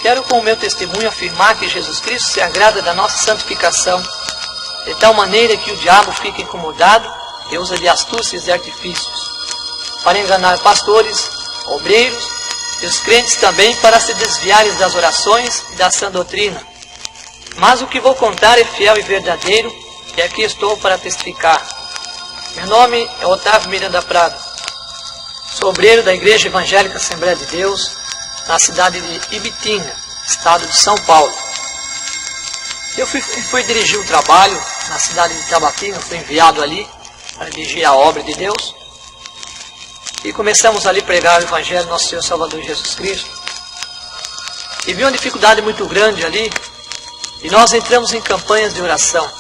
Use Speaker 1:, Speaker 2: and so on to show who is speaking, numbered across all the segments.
Speaker 1: quero com o meu testemunho afirmar que Jesus Cristo se agrada da nossa santificação, de tal maneira que o diabo fica incomodado e usa de astúcias e artifícios, para enganar pastores, obreiros e os crentes também, para se desviarem das orações e da sã doutrina. Mas o que vou contar é fiel e verdadeiro, e aqui estou para testificar. Meu nome é Otávio Miranda Prado. Sou obreiro da Igreja Evangélica Assembleia de Deus, na cidade de Ibitinga, estado de São Paulo. Eu fui dirigir um trabalho na cidade de Tabatinga, fui enviado ali para dirigir a obra de Deus. E começamos ali a pregar o Evangelho do nosso Senhor Salvador Jesus Cristo. E vi uma dificuldade muito grande ali, e nós entramos em campanhas de oração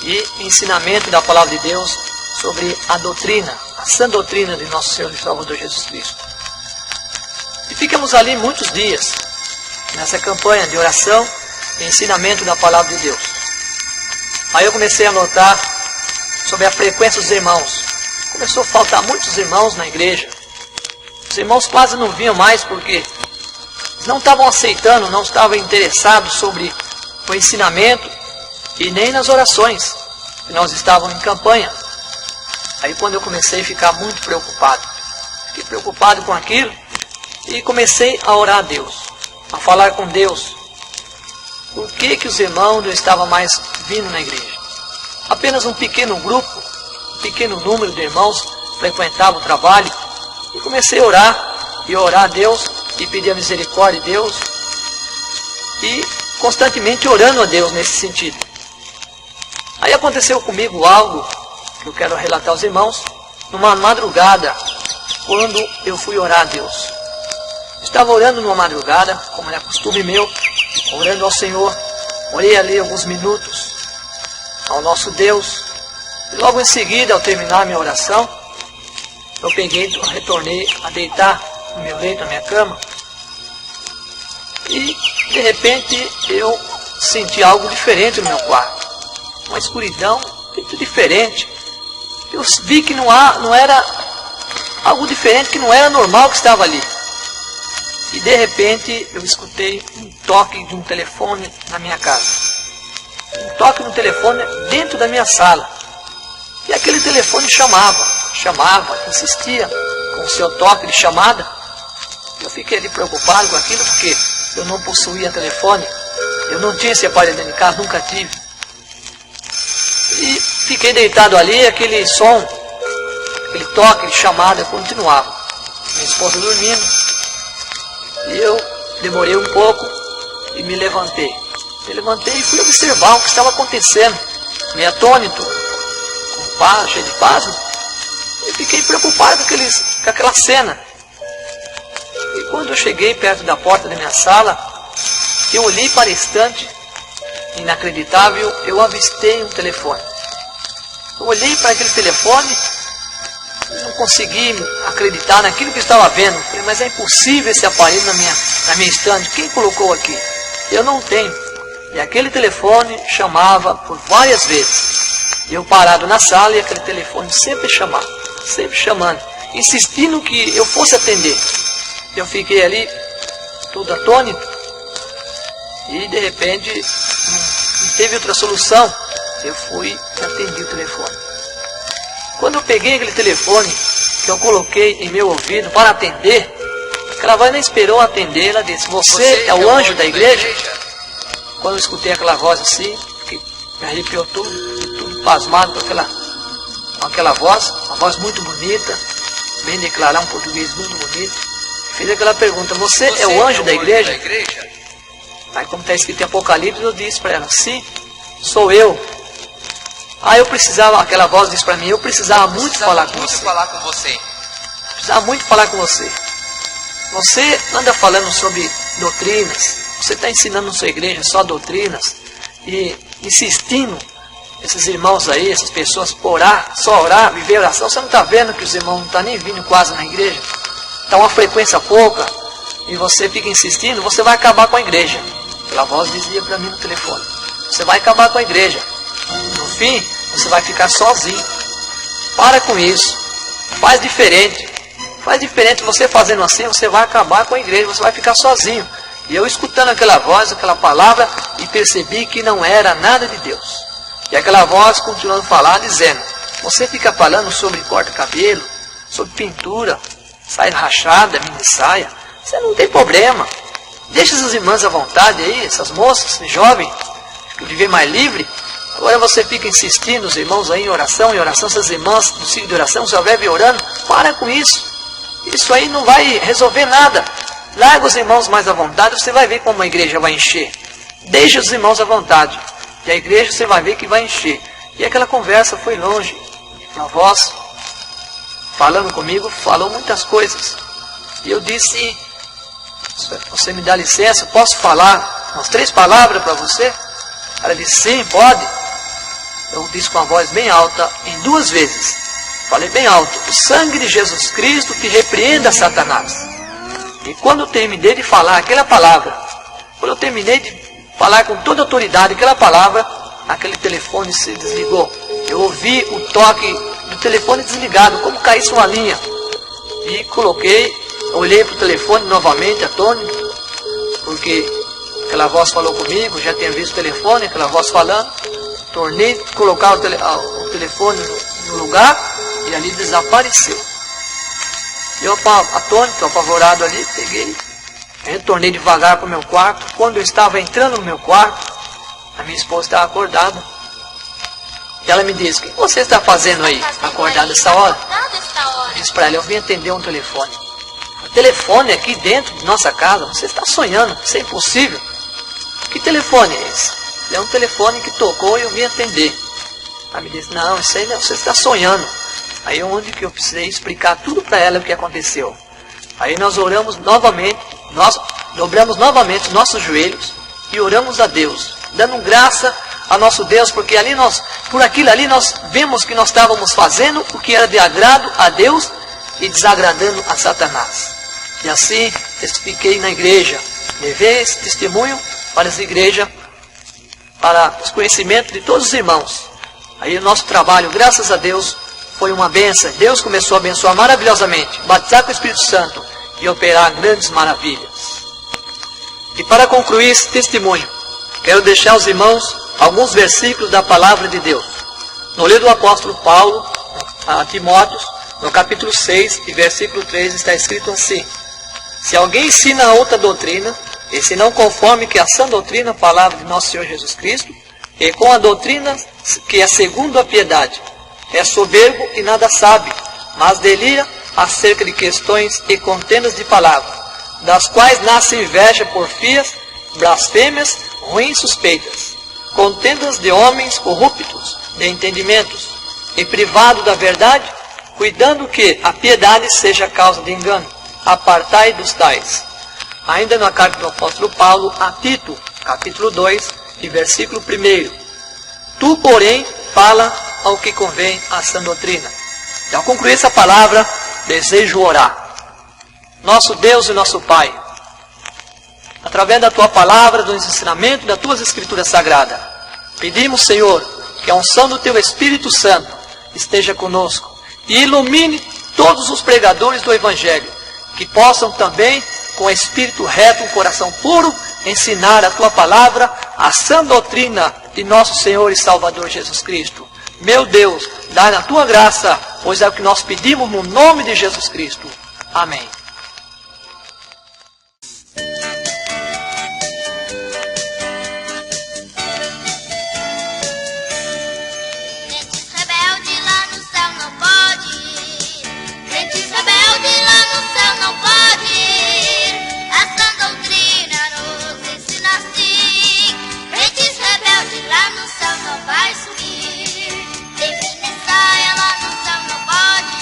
Speaker 1: e ensinamento da Palavra de Deus sobre a doutrina, a sã doutrina de nosso Senhor e Salvador Jesus Cristo. E ficamos ali muitos dias, nessa campanha de oração e ensinamento da Palavra de Deus. Aí eu comecei a notar sobre a frequência dos irmãos. Começou a faltar muitos irmãos na igreja. Os irmãos quase não vinham mais porque não estavam aceitando, não estavam interessados sobre o ensinamento e nem nas orações, que nós estávamos em campanha. Aí quando eu comecei a ficar muito preocupado, fiquei preocupado com aquilo e comecei a orar a Deus, a falar com Deus. Por que os irmãos não estavam mais vindo na igreja? Apenas um pequeno grupo, um pequeno número de irmãos frequentavam o trabalho, e comecei a orar a Deus e pedir a misericórdia de Deus e constantemente orando a Deus nesse sentido. Aí aconteceu comigo algo que eu quero relatar aos irmãos, numa madrugada, quando eu fui orar a Deus. Estava orando numa madrugada, como é costume meu, orando ao Senhor. Orei ali alguns minutos ao nosso Deus. E logo em seguida, ao terminar a minha oração, eu retornei a deitar no meu leito, na minha cama. E, de repente, eu senti algo diferente no meu quarto. Uma escuridão muito diferente. Eu vi que não era algo diferente, que não era normal que estava ali. E de repente eu escutei um toque de um telefone na minha casa. Um toque no telefone dentro da minha sala. E aquele telefone chamava, insistia com o seu toque de chamada. Eu fiquei ali preocupado com aquilo porque eu não possuía telefone. Eu não tinha esse aparelho dentro de casa, nunca tive. E fiquei deitado ali, aquele som, aquele toque de chamada continuava. Minha esposa dormindo. E eu demorei um pouco e me levantei. Me levantei e fui observar o que estava acontecendo. Meio atônito, cheio de pasmo. E fiquei preocupado com aquela cena. E quando eu cheguei perto da porta da minha sala, eu olhei para a estante. Inacreditável, eu avistei um telefone. Eu olhei para aquele telefone e não consegui acreditar naquilo que eu estava vendo. Falei, mas é impossível esse aparelho na minha estante. Quem colocou aqui? Eu não tenho. E aquele telefone chamava por várias vezes. Eu parado na sala e aquele telefone sempre chamando, insistindo que eu fosse atender. Eu fiquei ali, todo atônito, e de repente não teve outra solução. Eu fui e atendi o telefone. Quando eu peguei aquele telefone, que eu coloquei em meu ouvido para atender, aquela voz nem esperou atender, ela disse, você é o anjo da igreja? Quando eu escutei aquela voz assim, me arrepiou tudo pasmado com aquela voz, uma voz muito bonita, bem declarar, um português muito bonito. Fiz aquela pergunta, você é o anjo da igreja? Aí como está escrito em Apocalipse, eu disse para ela, sim, sou eu. Aí eu precisava, aquela voz disse para mim, eu precisava muito falar com você. Precisava muito falar com você. Você anda falando sobre doutrinas, você está ensinando na sua igreja só doutrinas, e insistindo, esses irmãos aí, essas pessoas, só orar, viver oração. Você não está vendo que os irmãos não estão nem vindo quase na igreja? Está uma frequência pouca, e você fica insistindo, você vai acabar com a igreja. Aquela voz dizia para mim no telefone, você vai acabar com a igreja. No fim, você vai ficar sozinho. Para com isso. Faz diferente. Você fazendo assim, você vai acabar com a igreja, você vai ficar sozinho. E eu escutando aquela voz, aquela palavra, e percebi que não era nada de Deus. E aquela voz continuando a falar, dizendo: você fica falando sobre corta-cabelo, sobre pintura, saia rachada, mini saia, você não tem problema. Deixa essas irmãs à vontade aí, essas moças, jovens, que viver mais livre. Agora você fica insistindo, os irmãos aí em oração, essas irmãs no ciclo de oração, só vive orando. Para com isso. Isso aí não vai resolver nada. Larga os irmãos mais à vontade, você vai ver como a igreja vai encher. Deixa os irmãos à vontade. E a igreja você vai ver que vai encher. E aquela conversa foi longe. A voz, falando comigo, falou muitas coisas. E eu disse: você me dá licença, posso falar umas 3 palavras para você? Ela disse: sim, pode. Eu disse com a voz bem alta, em 2 vezes. Falei bem alto: o sangue de Jesus Cristo te repreenda, Satanás. E quando eu terminei de falar aquela palavra, quando eu terminei de falar com toda a autoridade aquela palavra, aquele telefone se desligou. Eu ouvi o toque do telefone desligado, como caísse uma linha. E olhei para o telefone novamente, atônito, porque aquela voz falou comigo, já tinha visto o telefone, aquela voz falando. Tornei a colocar o telefone no lugar e ali desapareceu. Eu atônito, apavorado ali, peguei, retornei devagar para o meu quarto. Quando eu estava entrando no meu quarto, a minha esposa estava acordada. E ela me disse: o que você está fazendo aí, acordada essa hora? Eu disse para ela: eu vim atender um telefone. O telefone aqui dentro de nossa casa, você está sonhando, isso é impossível. Que telefone é esse? É um telefone que tocou e eu vim atender. Ela me disse: não, isso aí não, você está sonhando. Aí onde que eu precisei explicar tudo para ela o que aconteceu. Aí nós oramos novamente, nós dobramos novamente os nossos joelhos e oramos a Deus, dando graça a nosso Deus, porque ali por aquilo ali nós vemos que nós estávamos fazendo o que era de agrado a Deus e desagradando a Satanás. E assim testifiquei na igreja, levei esse testemunho para essa igreja, para os conhecimentos de todos os irmãos. Aí o nosso trabalho, graças a Deus, foi uma bênção. Deus começou a abençoar maravilhosamente, batizar com o Espírito Santo e operar grandes maravilhas. E para concluir esse testemunho, quero deixar aos irmãos alguns versículos da palavra de Deus. No livro do apóstolo Paulo, a Timóteo, no capítulo 6 e versículo 3, está escrito assim: se alguém ensina outra doutrina, e se não conforme que a sã doutrina, a palavra de nosso Senhor Jesus Cristo, e com a doutrina que é segundo a piedade, é soberbo e nada sabe, mas delira acerca de questões e contendas de palavras, das quais nasce inveja, porfias, blasfêmias, ruins suspeitas, contendas de homens corruptos, de entendimentos, e privado da verdade, cuidando que a piedade seja causa de engano. Apartai dos tais. Ainda na carta do apóstolo Paulo a Tito, capítulo 2 e versículo 1. Tu, porém, fala ao que convém à sã doutrina. E ao concluir essa palavra, desejo orar. Nosso Deus e nosso Pai, através da Tua palavra, dos ensinamentos das Tuas Escrituras Sagradas, pedimos, Senhor, que a unção do Teu Espírito Santo esteja conosco e ilumine todos os pregadores do Evangelho, que possam também, com espírito reto, um coração puro, ensinar a Tua palavra, a sã doutrina de nosso Senhor e Salvador Jesus Cristo. Meu Deus, dá na Tua graça, pois é o que nós pedimos no nome de Jesus Cristo. Amém.
Speaker 2: Tem mini saia lá no céu, não pode.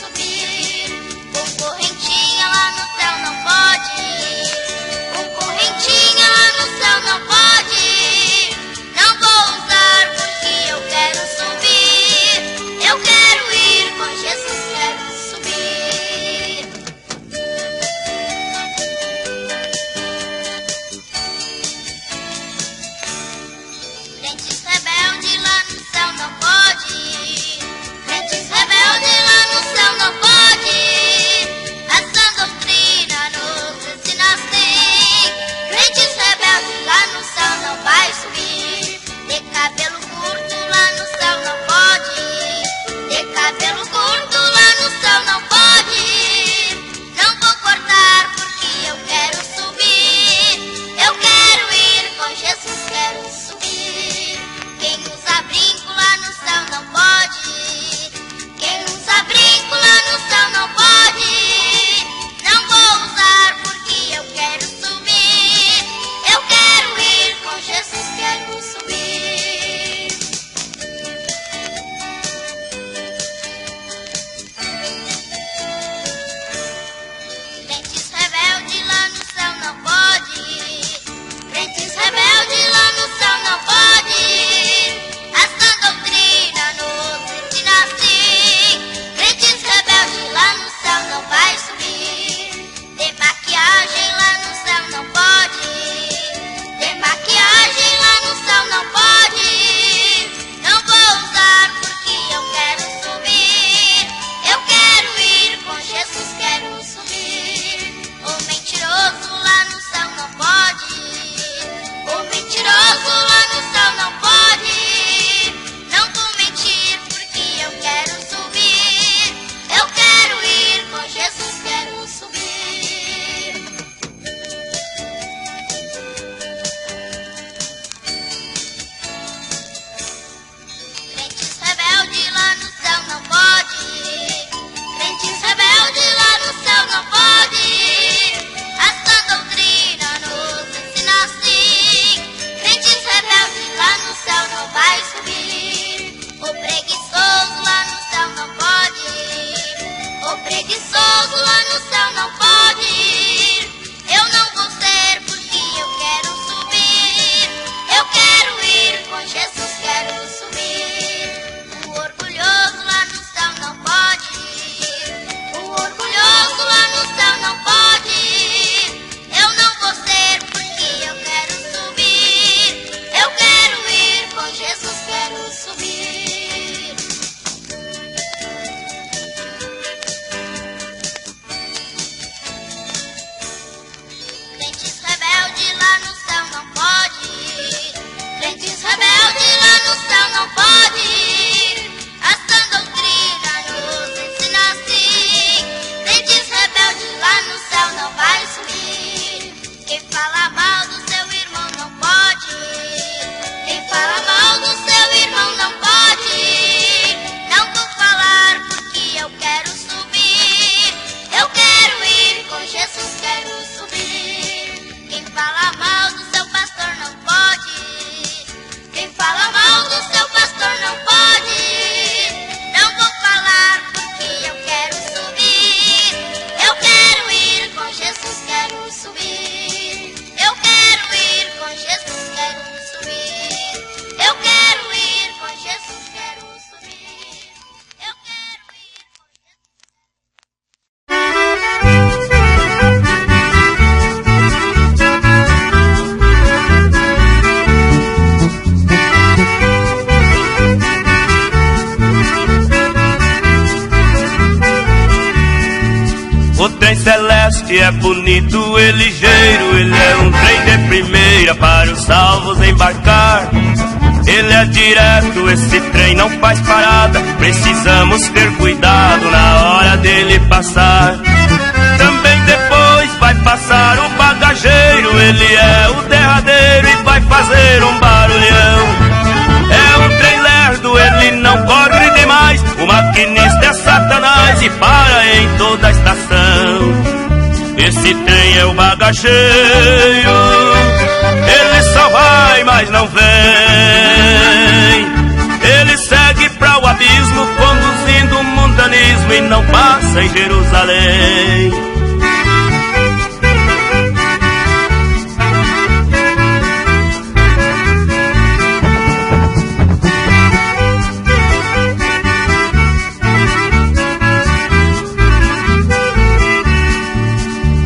Speaker 2: subir. Com correntinha lá no céu não pode ir. Com correntinha lá no céu não pode ir. Não vou usar porque eu quero subir. Eu quero ir com Jesus, quero subir. Crentes rebeldes lá no céu não pode ir. Crentes rebeldes lá no céu não pode ir. Essa doutrina nos ensina assim. Crentes rebeldes lá no céu não vai subir. De cabelo curto lá no céu não pode ir. De cabelo curto lá no céu não pode ir. Não vou cortar porque eu quero subir. Eu quero ir com Jesus, quero subir. Quem usa brinco lá no céu não pode ir. Quem usa brinco lá no céu não pode ir. Não vou usar porque eu quero subir. Eu quero ir com Jesus, quero subir. Crentes rebeldes lá no céu não pode ir. Crentes rebeldes lá no céu não pode ir. Essa doutrina nos ensina assim. Crentes rebeldes lá no céu não vai subir. De maquiagem lá no céu não pode ir. De maquiagem lá no céu não pode ir. Não vou usar porque eu quero subir. Eu quero ir com Jesus, quero subir. O mentiroso lá no céu não pode ir. O mentiroso lá no céu não pode ir. Não vou mentir porque eu quero subir. Eu quero ir com Jesus, quero subir. Crentes rebeldes lá no céu não pode ir. Crentes rebeldes lá no céu não pode ir. Essa doutrina nos ensina assim. Crentes rebeldes lá no céu não vai subir. O preguiçoso lá no céu não pode ir. O preguiçoso lá no céu não pode ir. Eu não vou ser porque eu quero subir. Eu quero ir com Jesus, quero subir. O orgulhoso lá no céu não pode ir. O orgulhoso lá no céu não pode ir. Eu não vou ser porque eu quero subir. Eu quero ir com Jesus, quero subir. Crentes rebeldes lá no céu não pode ir. Crentes rebeldes lá no céu não pode ir. Essa doutrina nos ensina assim. Crentes rebeldes lá no céu não vai subir. Quem fala mal do seu irmão não pode ir. Quem fala mal do seu irmão não pode ir. Não vou falar porque eu quero subir. Eu quero ir com Jesus, quero subir. Quem fala mal do seu pastor não pode ir. Quem fala mal do seu pastor não pode ir. Não vou falar porque eu quero subir. Eu quero ir com Jesus, quero subir. Eu quero ir com Jesus, quero subir. Eu quero ir com Jesus, quero subir. Eu quero ir com
Speaker 3: O trem celeste é bonito e ligeiro. Ele é um trem de primeira para os salvos embarcar. Ele é direto, esse trem não faz parada. Precisamos ter cuidado na hora dele passar. Também depois vai passar o bagageiro. Ele é o derradeiro e vai fazer um barulhão. É um trem lerdo, ele não corre demais. O maquinista é Satanás e para em toda a estação. Esse trem é o bagageiro. Ele só vai, mas não vem. Ele segue para o abismo, conduzindo o mundanismo. mundanismo e não passa em Jerusalém.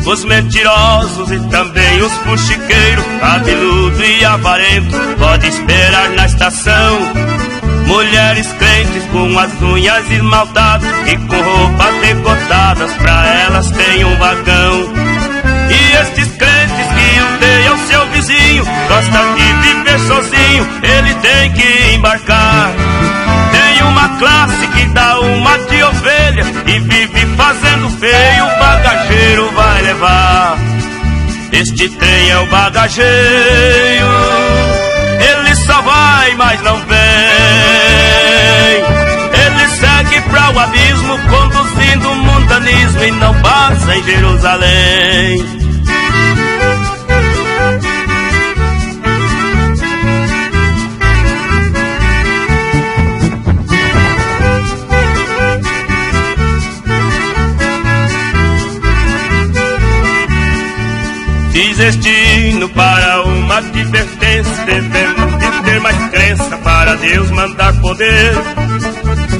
Speaker 3: Os mentirosos e também os fuxiqueiros, cabeludo e avarento, pode esperar na estação. Mulheres crentes com as unhas esmaltadas e com roupas decotadas, pra elas tem um vagão. E estes crentes que odeiam seu vizinho, gosta de viver sozinho, ele tem que embarcar. Tem uma classe que dá uma de ovelha e vive fazendo feio, o bagageiro vai levar. Este trem é o bagageiro, ele só vai, mas não vem. Ele segue para o abismo, conduzindo o mundanismo e não passa em Jerusalém. Diz este hino para uma advertência: devemos de ter mais crença para Deus mandar poder.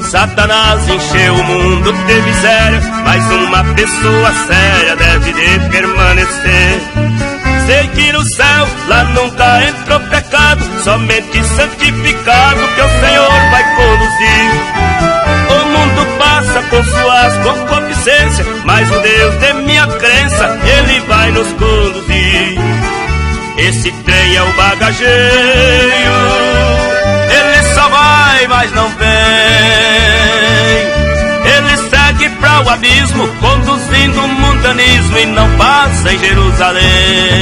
Speaker 3: Satanás encheu o mundo de miséria, mas uma pessoa séria deve de permanecer. Sei que no céu lá nunca entrou pecado, somente santificado que o Senhor vai conduzir. O mundo passa com suas concupiscências, mas o Deus de minha crença, Ele vai nos conduzir. Esse trem é o bagageiro, ele só vai, mas não vem. Ele segue para o abismo, conduzindo o mundanismo e não passa em Jerusalém.